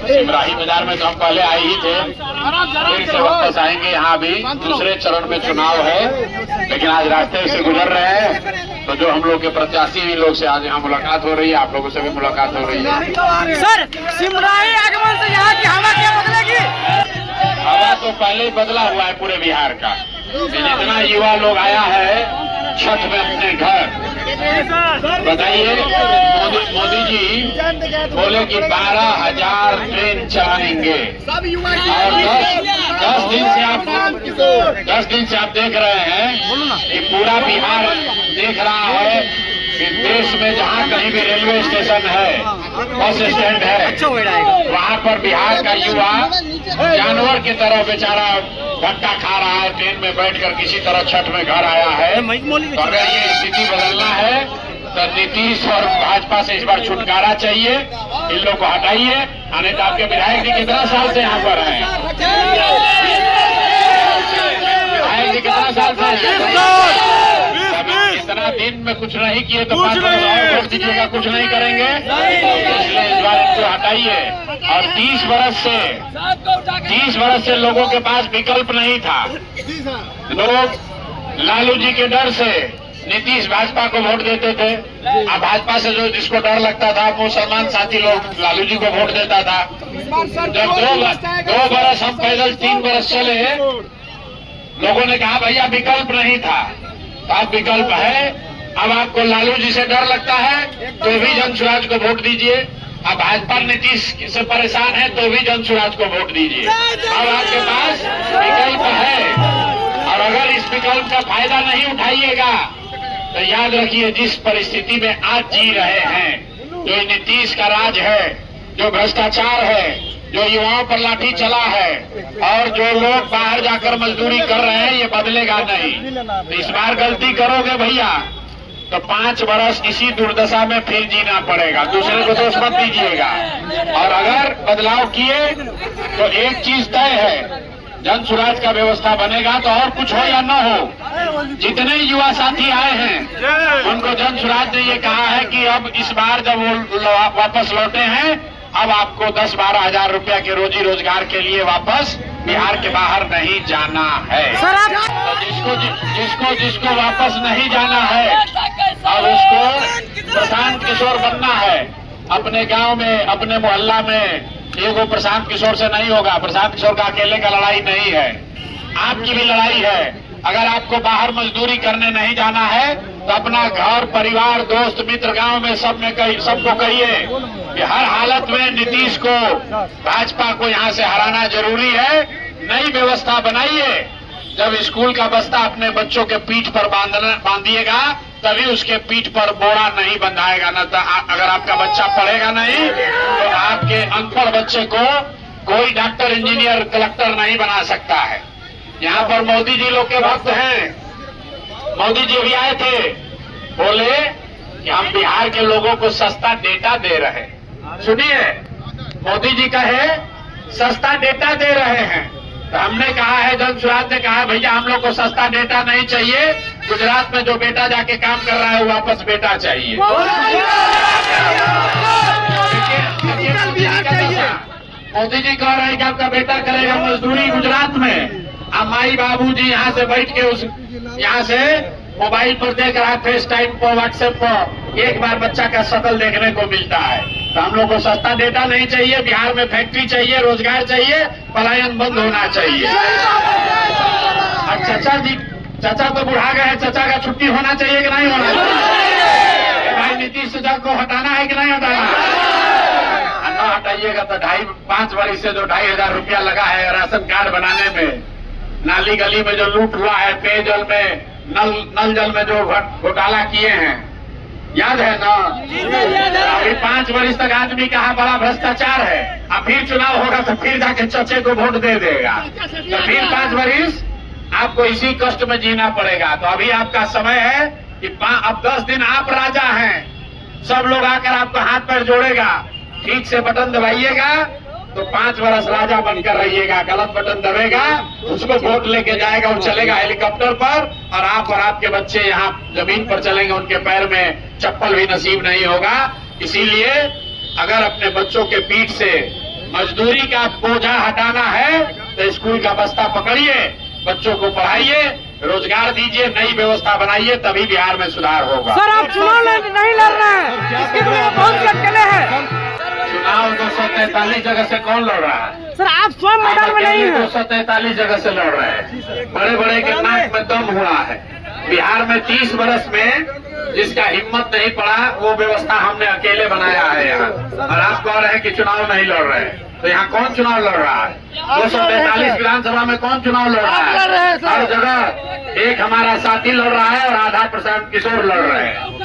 सिमराही बाजार में तो हम पहले आए ही थे, फिर से वापस आएंगे। यहाँ भी दूसरे चरण में चुनाव है, लेकिन आज रास्ते से गुजर रहे हैं तो जो हम लोग के प्रत्याशी इन लोग से आज यहाँ मुलाकात हो रही है, आप लोगों से भी मुलाकात हो रही है। सर, सिमराही आगमन से यहाँ की हवा क्या बदलेगी? हवा तो पहले ही बदला हुआ है पूरे बिहार का। जितना युवा लोग आया है छठ में अपने घर, बताइए मोदी जी बोले कि 12,000 ट्रेन चलाएंगे और 10 दिन से आप देख रहे हैं कि पूरा बिहार देख रहा है कि देश में जहाँ कहीं भी रेलवे स्टेशन है, बस स्टैंड है, वहाँ पर बिहार का युवा जानवर की तरह बेचारा धक्का खा रहा है। ट्रेन में बैठकर किसी तरह छठ में घर आया है। तो अगर ये स्थिति बदलना है तो नीतीश और भाजपा से इस बार छुटकारा चाहिए। इन लोग को हटाइए। नहीं तो आपके विधायक जी कितना साल से यहाँ पर हैं? विधायक जी कितना साल से? इतना दिन में कुछ नहीं किए तो 5 वर्ष और वोट दीजिएगा, कुछ नहीं करेंगे। इसलिए इस बार इनको हटाइए। और 30 वर्ष से लोगों के पास विकल्प नहीं था। लोग लालू जी के डर से नीतीश भाजपा को वोट देते थे। अब भाजपा से जो जिसको डर लगता था मुसलमान साथी लोग लालू जी को वोट देता था। जब 2 बरस हम पैदल 3 बरस चले, लोगों ने कहा भैया विकल्प नहीं था, तो अब विकल्प है। अब आपको लालू जी से डर लगता है तो भी जनसुराज को वोट दीजिए। अब भाजपा नीतीश से परेशान है तो भी जनसुराज को वोट दीजिए। अब आपके पास विकल्प है और अगर इस विकल्प का फायदा नहीं उठाइएगा तो याद रखिए जिस परिस्थिति में आज जी रहे हैं, जो नीतीश का राज है, जो भ्रष्टाचार है, जो युवाओं पर लाठी चला है और जो लोग बाहर जाकर मजदूरी कर रहे हैं, ये बदलेगा नहीं। तो इस बार गलती करोगे भैया तो 5 बरस इसी दुर्दशा में फिर जीना पड़ेगा। दूसरे को दोष मत दीजिएगा। और अगर बदलाव किए तो एक चीज तय है, जन सुराज का व्यवस्था बनेगा तो और कुछ हो या न हो, जितने युवा साथी आए हैं उनको जन सुराज ने ये कहा है कि अब इस बार जब वो वापस लौटे हैं, अब आपको 10-12 हजार रुपया के रोजी रोजगार के लिए वापस बिहार के बाहर नहीं जाना है। तो जिसको वापस नहीं जाना है, अब उसको प्रशांत किशोर बनना है। अपने गांव में, अपने मोहल्ला में एगो प्रशांत किशोर से नहीं होगा। प्रशांत किशोर का अकेले का लड़ाई नहीं है, आपकी भी लड़ाई है। अगर आपको बाहर मजदूरी करने नहीं जाना है तो अपना घर परिवार दोस्त मित्र गांव में सबको कहिए कि हर हालत में नीतीश को भाजपा को यहां से हराना जरूरी है। नई व्यवस्था बनाइए। जब स्कूल का बस्ता अपने बच्चों के पीठ पर बांधिएगा तभी उसके पीठ पर बोरा नहीं बंधाएगा। न तो अगर आपका बच्चा पढ़ेगा नहीं तो आपके अनपढ़ बच्चे को कोई डॉक्टर इंजीनियर कलेक्टर नहीं बना सकता है। यहाँ पर मोदी जी लोग के भक्त हैं। मोदी जी भी आए थे, बोले कि हम बिहार के लोगों को सस्ता डेटा दे रहे हैं। सुनिए, मोदी जी कहे सस्ता डेटा दे रहे हैं तो हमने कहा है, जन सुराज ने कहा भैया हम लोग को सस्ता डेटा नहीं चाहिए। गुजरात में जो बेटा जाके काम कर रहा है वो वापस बेटा चाहिए। मोदी जी कह रहे हैं कि आपका बेटा करेगा मजदूरी गुजरात में। अब माई बाबू जी यहाँ से बैठ के यहाँ से मोबाइल पर देख रहा है, फेस टाइम पर, व्हाट्सएप पर एक बार बच्चा का शक्ल देखने को मिलता है। तो हम लोग को सस्ता डेटा नहीं चाहिए। बिहार में फैक्ट्री चाहिए, रोजगार चाहिए, पलायन बंद होना चाहिए। और चाचा तो बुढ़ा गए हैं, चाचा का छुट्टी होना चाहिए कि नहीं होना चाहिए? भाई नीतीश को हटाना है कि नहीं हटाना? न हटाइएगा तो 5 वर्ष से जो 2,500 रुपया लगा है राशन कार्ड बनाने में, नाली गली में जो लूट हुआ है, पेयजल में, नल जल में जो घोटाला किए हैं, याद है ना? अभी 5 वर्ष तक आदमी कहा बड़ा भ्रष्टाचार है। अब फिर चुनाव होगा तो फिर जाके चचे को वोट दे देगा, तो फिर 5 वर्ष आपको इसी कष्ट में जीना पड़ेगा। तो अभी आपका समय है कि अब 10 दिन आप राजा हैं। सब लोग आकर आपको हाथ पैर जोड़ेगा, ठीक से बटन दबाइएगा तो 5 वर्ष राजा बनकर रहिएगा। गलत बटन दबेगा उसको वोट लेके जाएगा, वो चलेगा हेलीकॉप्टर पर और आपके बच्चे यहाँ जमीन पर चलेंगे, उनके पैर में चप्पल भी नसीब नहीं होगा। इसीलिए अगर अपने बच्चों के पीठ से मजदूरी का बोझा हटाना है तो स्कूल का बस्ता पकड़िए, बच्चों को पढ़ाइए, रोजगार दीजिए, नई व्यवस्था बनाइए, तभी बिहार में सुधार होगा। सर आप चुनाव नहीं लड़ रहे हैं, इसके लिए बहुत से अकेले हैं। चुनाव 243 जगह से कौन लड़ रहा है? सर आप स्वयं मैदान में नहीं हैं। 243 जगह से लड़ रहे हैं। बड़े बड़े के नाक में दम हुआ है। बिहार में 30 वर्ष में जिसका हिम्मत नहीं पड़ा, वो व्यवस्था हमने अकेले बनाया है यहाँ। और आप कह रहे हैं कि चुनाव नहीं लड़ रहे हैं, तो यहाँ कौन चुनाव लड़ रहा है? 243 विधानसभा में कौन चुनाव लड़ रहा है? हर जगह एक हमारा साथी लड़ रहा है और आधा प्रशांत किशोर लड़ रहे हैं।